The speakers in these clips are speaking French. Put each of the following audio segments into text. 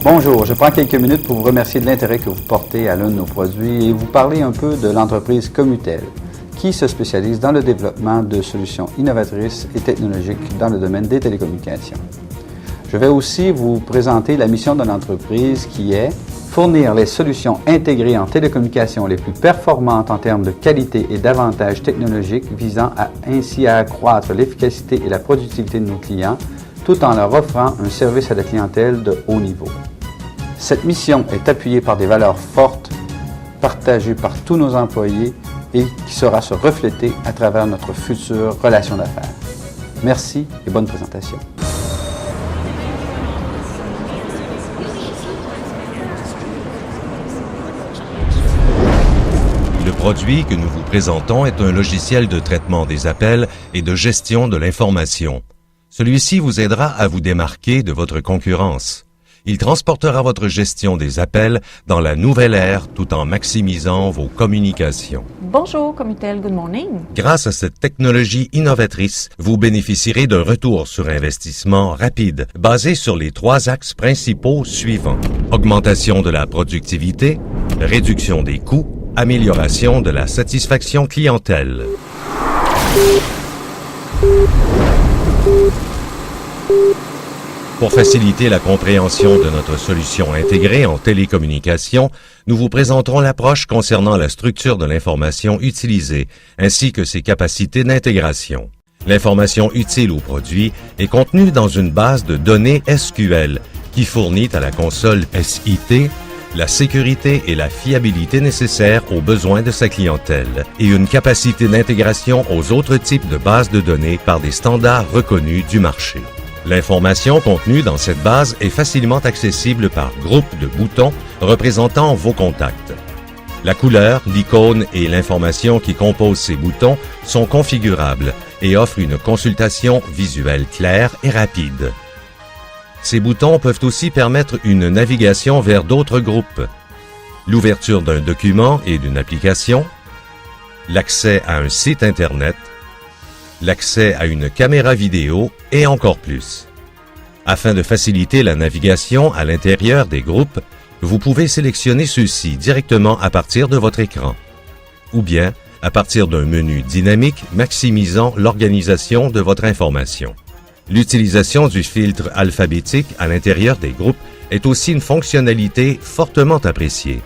Bonjour, je prends quelques minutes pour vous remercier de l'intérêt que vous portez à l'un de nos produits et vous parler un peu de l'entreprise Commutel, qui se spécialise dans le développement de solutions innovatrices et technologiques dans le domaine des télécommunications. Je vais aussi vous présenter la mission de l'entreprise qui est fournir les solutions intégrées en télécommunications les plus performantes en termes de qualité et d'avantages technologiques visant ainsi à accroître l'efficacité et la productivité de nos clients tout en leur offrant un service à la clientèle de haut niveau. Cette mission est appuyée par des valeurs fortes, partagées par tous nos employés et qui saura se refléter à travers notre future relation d'affaires. Merci et bonne présentation. Le produit que nous vous présentons est un logiciel de traitement des appels et de gestion de l'information. Celui-ci vous aidera à vous démarquer de votre concurrence. Il transportera votre gestion des appels dans la nouvelle ère tout en maximisant vos communications. Bonjour, Commutel, good morning. Grâce à cette technologie innovatrice, vous bénéficierez d'un retour sur investissement rapide, basé sur les 3 axes principaux suivants. Augmentation de la productivité, réduction des coûts, amélioration de la satisfaction clientèle. Pour faciliter la compréhension de notre solution intégrée en télécommunications, nous vous présenterons l'approche concernant la structure de l'information utilisée, ainsi que ses capacités d'intégration. L'information utile au produit est contenue dans une base de données SQL qui fournit à la console SIT la sécurité et la fiabilité nécessaires aux besoins de sa clientèle et une capacité d'intégration aux autres types de bases de données par des standards reconnus du marché. L'information contenue dans cette base est facilement accessible par groupe de boutons représentant vos contacts. La couleur, l'icône et l'information qui compose ces boutons sont configurables et offrent une consultation visuelle claire et rapide. Ces boutons peuvent aussi permettre une navigation vers d'autres groupes, l'ouverture d'un document et d'une application, l'accès à un site Internet, l'accès à une caméra vidéo et encore plus. Afin de faciliter la navigation à l'intérieur des groupes, vous pouvez sélectionner ceux-ci directement à partir de votre écran, ou bien à partir d'un menu dynamique maximisant l'organisation de votre information. L'utilisation du filtre alphabétique à l'intérieur des groupes est aussi une fonctionnalité fortement appréciée.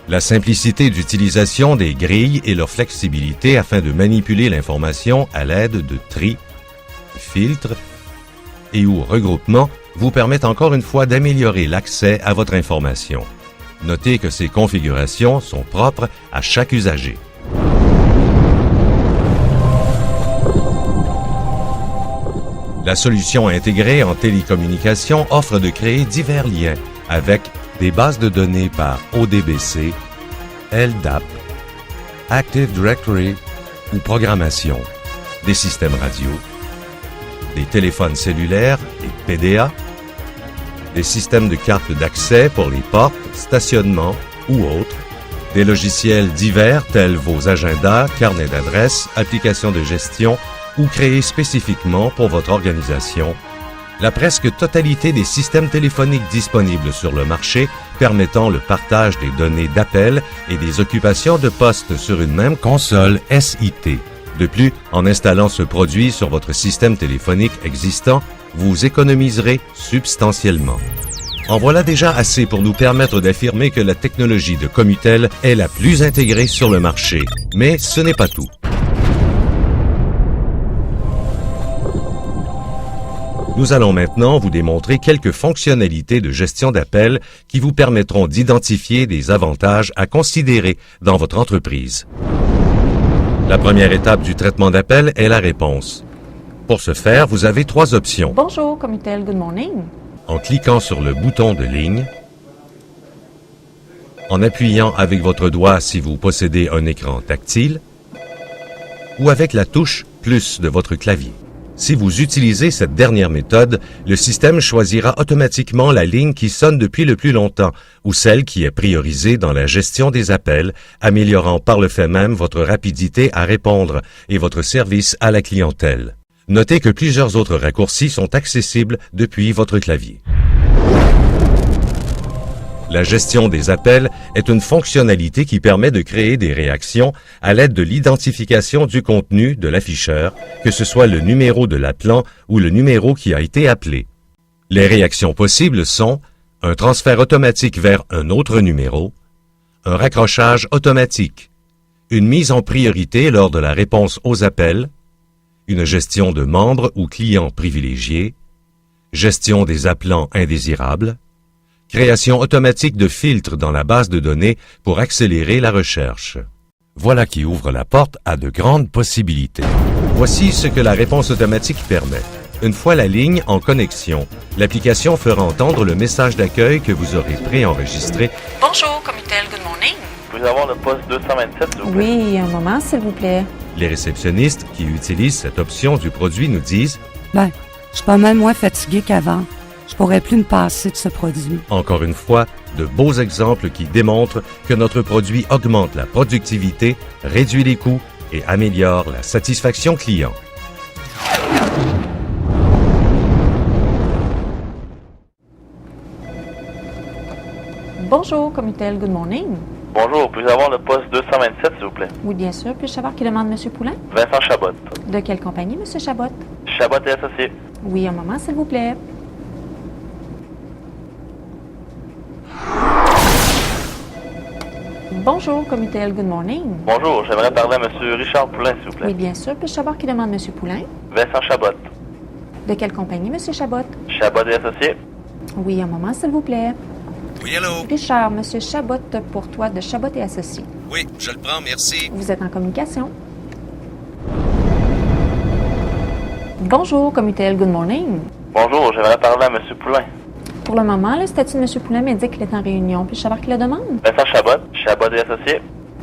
La simplicité d'utilisation des grilles et leur flexibilité afin de manipuler l'information à l'aide de tri, filtres et ou regroupements vous permettent encore une fois d'améliorer l'accès à votre information. Notez que ces configurations sont propres à chaque usager. La solution intégrée en télécommunication offre de créer divers liens avec des bases de données par ODBC, LDAP, Active Directory ou programmation, des systèmes radio, des téléphones cellulaires et PDA, des systèmes de cartes d'accès pour les portes, stationnement ou autres, des logiciels divers tels vos agendas, carnets d'adresses, applications de gestion ou créés spécifiquement pour votre organisation, la presque totalité des systèmes téléphoniques disponibles sur le marché permettant le partage des données d'appel et des occupations de poste sur une même console SIT. De plus, en installant ce produit sur votre système téléphonique existant, vous économiserez substantiellement. En voilà déjà assez pour nous permettre d'affirmer que la technologie de Commutel est la plus intégrée sur le marché. Mais ce n'est pas tout. Nous allons maintenant vous démontrer quelques fonctionnalités de gestion d'appels qui vous permettront d'identifier des avantages à considérer dans votre entreprise. La première étape du traitement d'appel est la réponse. Pour ce faire, vous avez 3 options. Bonjour, Commutel, good morning. En cliquant sur le bouton de ligne, en appuyant avec votre doigt si vous possédez un écran tactile, ou avec la touche « plus » de votre clavier. Si vous utilisez cette dernière méthode, le système choisira automatiquement la ligne qui sonne depuis le plus longtemps ou celle qui est priorisée dans la gestion des appels, améliorant par le fait même votre rapidité à répondre et votre service à la clientèle. Notez que plusieurs autres raccourcis sont accessibles depuis votre clavier. La gestion des appels est une fonctionnalité qui permet de créer des réactions à l'aide de l'identification du contenu de l'afficheur, que ce soit le numéro de l'appelant ou le numéro qui a été appelé. Les réactions possibles sont un transfert automatique vers un autre numéro, un raccrochage automatique, une mise en priorité lors de la réponse aux appels, une gestion de membres ou clients privilégiés, gestion des appelants indésirables, création automatique de filtres dans la base de données pour accélérer la recherche. Voilà qui ouvre la porte à de grandes possibilités. Voici ce que la réponse automatique permet. Une fois la ligne en connexion, l'application fera entendre le message d'accueil que vous aurez préenregistré. Bonjour, Comitel, good morning. Puis avoir le poste 227, s'il vous plaît. Oui, un moment, s'il vous plaît. Les réceptionnistes qui utilisent cette option du produit nous disent Je suis pas mal moins fatigué qu'avant. Je pourrais plus me passer de ce produit. encore une fois, de beaux exemples qui démontrent que notre produit augmente la productivité, réduit les coûts et améliore la satisfaction client. Bonjour, Comitel, good morning. Bonjour, puis avoir le poste 227, s'il vous plaît. Oui, bien sûr. Puis-je savoir qui demande M. Poulain? Vincent Chabot. De quelle compagnie, M. Chabot? Chabot et associés. Oui, un moment, s'il vous plaît. Bonjour, Comitel, good morning. Bonjour, j'aimerais parler à M. Richard Poulain, s'il vous plaît. Oui, bien sûr. Puis-je savoir qui demande M. Poulain? Vincent Chabot. De quelle compagnie, M. Chabot? Chabot et associés. Oui, un moment, s'il vous plaît. Oui, allô? Richard, M. Chabot pour toi de Chabot et Associés. Oui, je le prends, merci. Vous êtes en communication. Bonjour, Comitel, good morning. Bonjour, j'aimerais parler à M. Poulain. Pour le moment, le statut de M. Poulain m'indique qu'il est en réunion. Puis-je savoir qui le demande? Vincent Chabot. Chabot et associés.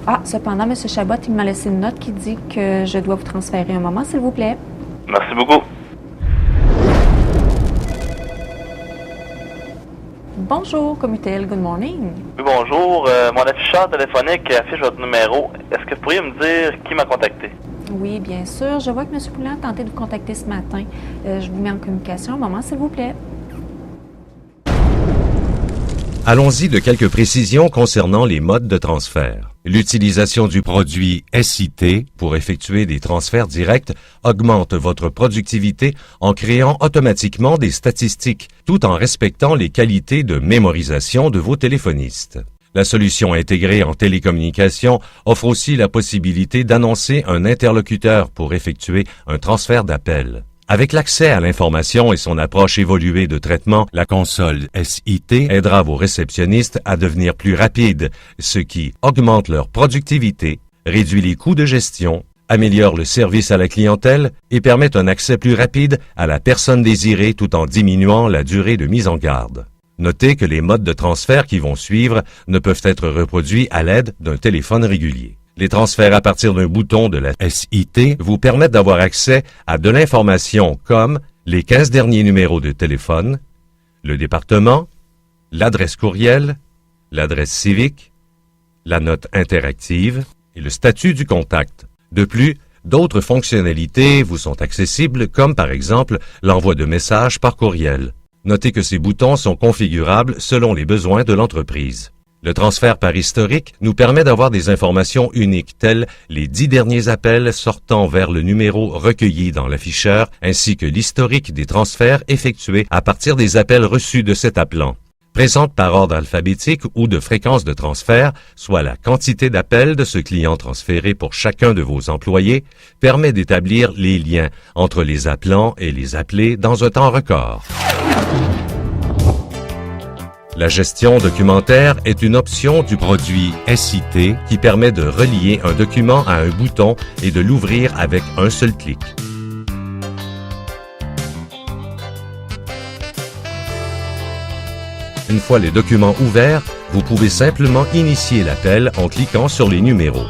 Ah, cependant, M. Chabot, il m'a laissé une note qui dit que je dois vous transférer un moment, s'il vous plaît. Merci beaucoup. Bonjour, Comitel, good morning. Oui, bonjour. Mon afficheur téléphonique affiche votre numéro. Est-ce que vous pourriez me dire qui m'a contacté? Oui, bien sûr. Je vois que M. Poulain a tenté de vous contacter ce matin. Je vous mets en communication un moment, s'il vous plaît. Allons-y de quelques précisions concernant les modes de transfert. L'utilisation du produit SIT pour effectuer des transferts directs augmente votre productivité en créant automatiquement des statistiques, tout en respectant les qualités de mémorisation de vos téléphonistes. La solution intégrée en télécommunication offre aussi la possibilité d'annoncer un interlocuteur pour effectuer un transfert d'appel. Avec l'accès à l'information et son approche évoluée de traitement, la console SIT aidera vos réceptionnistes à devenir plus rapides, ce qui augmente leur productivité, réduit les coûts de gestion, améliore le service à la clientèle et permet un accès plus rapide à la personne désirée tout en diminuant la durée de mise en garde. Notez que les modes de transfert qui vont suivre ne peuvent être reproduits à l'aide d'un téléphone régulier. Les transferts à partir d'un bouton de la SIT vous permettent d'avoir accès à de l'information comme les 15 derniers numéros de téléphone, le département, l'adresse courriel, l'adresse civique, la note interactive et le statut du contact. De plus, d'autres fonctionnalités vous sont accessibles comme par exemple l'envoi de messages par courriel. Notez que ces boutons sont configurables selon les besoins de l'entreprise. Le transfert par historique nous permet d'avoir des informations uniques telles les 10 derniers appels sortant vers le numéro recueilli dans l'afficheur ainsi que l'historique des transferts effectués à partir des appels reçus de cet appelant. Présente par ordre alphabétique ou de fréquence de transfert, soit la quantité d'appels de ce client transféré pour chacun de vos employés, permet d'établir les liens entre les appelants et les appelés dans un temps record. La gestion documentaire est une option du produit SIT qui permet de relier un document à un bouton et de l'ouvrir avec un seul clic. Une fois les documents ouverts, vous pouvez simplement initier l'appel en cliquant sur les numéros.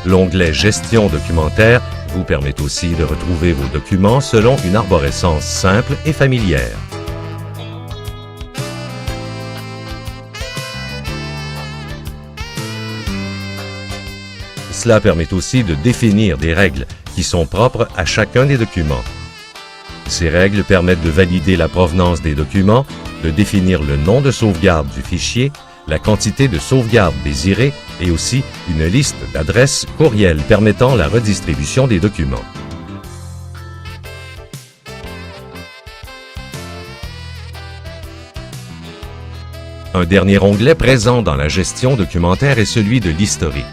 L'onglet Gestion documentaire vous permet aussi de retrouver vos documents selon une arborescence simple et familière. Cela permet aussi de définir des règles qui sont propres à chacun des documents. Ces règles permettent de valider la provenance des documents, de définir le nom de sauvegarde du fichier, la quantité de sauvegarde désirée et aussi une liste d'adresses courriel permettant la redistribution des documents. Un dernier onglet présent dans la gestion documentaire est celui de l'historique.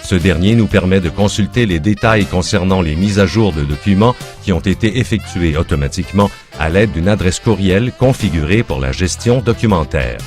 Ce dernier nous permet de consulter les détails concernant les mises à jour de documents qui ont été effectués automatiquement à l'aide d'une adresse courriel configurée pour la gestion documentaire.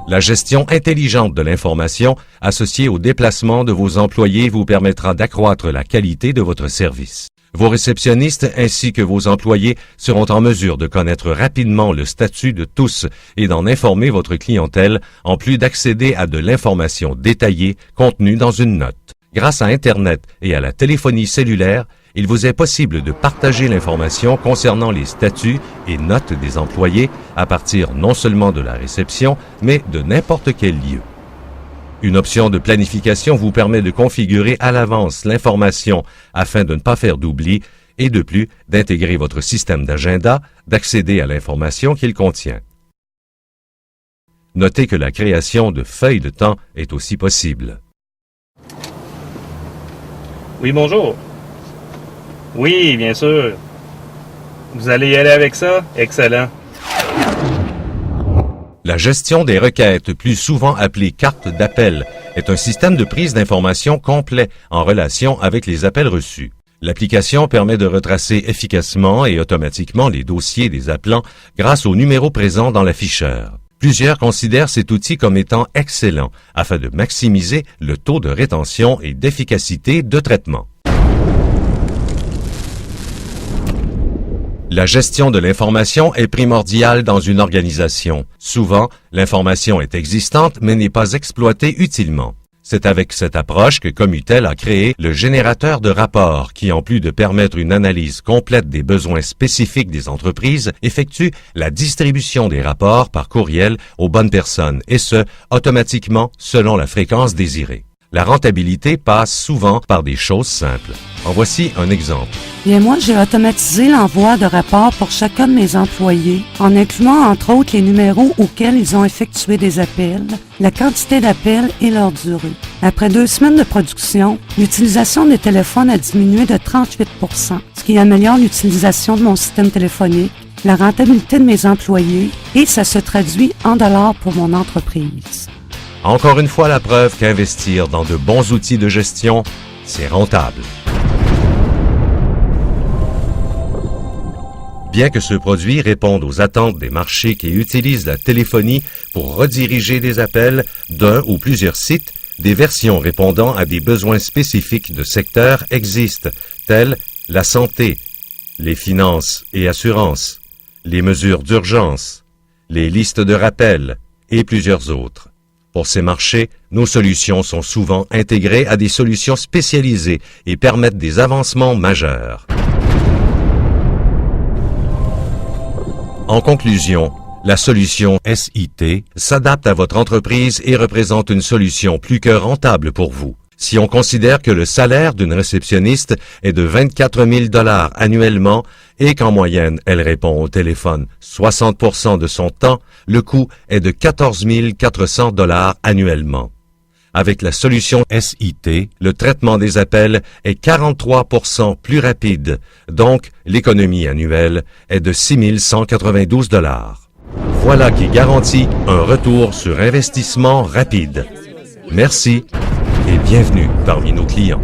La gestion intelligente de l'information associée au déplacement de vos employés vous permettra d'accroître la qualité de votre service. Vos réceptionnistes ainsi que vos employés seront en mesure de connaître rapidement le statut de tous et d'en informer votre clientèle, en plus d'accéder à de l'information détaillée contenue dans une note. Grâce à Internet et à la téléphonie cellulaire, il vous est possible de partager l'information concernant les statuts et notes des employés à partir non seulement de la réception, mais de n'importe quel lieu. Une option de planification vous permet de configurer à l'avance l'information afin de ne pas faire d'oubli et de plus d'intégrer votre système d'agenda, d'accéder à l'information qu'il contient. Notez que la création de feuilles de temps est aussi possible. Oui, bonjour. Oui, bien sûr. Vous allez y aller avec ça? Excellent. La gestion des requêtes, plus souvent appelée carte d'appel, est un système de prise d'informations complet en relation avec les appels reçus. L'application permet de retracer efficacement et automatiquement les dossiers des appelants grâce aux numéros présents dans l'afficheur. Plusieurs considèrent cet outil comme étant excellent afin de maximiser le taux de rétention et d'efficacité de traitement. La gestion de l'information est primordiale dans une organisation. Souvent, l'information est existante mais n'est pas exploitée utilement. C'est avec cette approche que Commutel a créé le générateur de rapports qui, en plus de permettre une analyse complète des besoins spécifiques des entreprises, effectue la distribution des rapports par courriel aux bonnes personnes, et ce, automatiquement selon la fréquence désirée. La rentabilité passe souvent par des choses simples. En voici un exemple. Bien, moi, j'ai automatisé l'envoi de rapports pour chacun de mes employés, en incluant entre autres les numéros auxquels ils ont effectué des appels, la quantité d'appels et leur durée. Après 2 semaines de production, l'utilisation des téléphones a diminué de 38 %, ce qui améliore l'utilisation de mon système téléphonique, la rentabilité de mes employés et ça se traduit en dollars pour mon entreprise. Encore une fois, la preuve qu'investir dans de bons outils de gestion, c'est rentable. Bien que ce produit réponde aux attentes des marchés qui utilisent la téléphonie pour rediriger des appels d'un ou plusieurs sites, des versions répondant à des besoins spécifiques de secteurs existent, tels la santé, les finances et assurances, les mesures d'urgence, les listes de rappel et plusieurs autres. Pour ces marchés, nos solutions sont souvent intégrées à des solutions spécialisées et permettent des avancements majeurs. En conclusion, la solution SIT s'adapte à votre entreprise et représente une solution plus que rentable pour vous. Si on considère que le salaire d'une réceptionniste est de 24 000 $ annuellement et qu'en moyenne, elle répond au téléphone 60% de son temps, le coût est de 14 400 $ annuellement. Avec la solution SIT, le traitement des appels est 43% plus rapide, donc l'économie annuelle est de 6 192 $. Voilà qui garantit un retour sur investissement rapide. Merci et bienvenue parmi nos clients.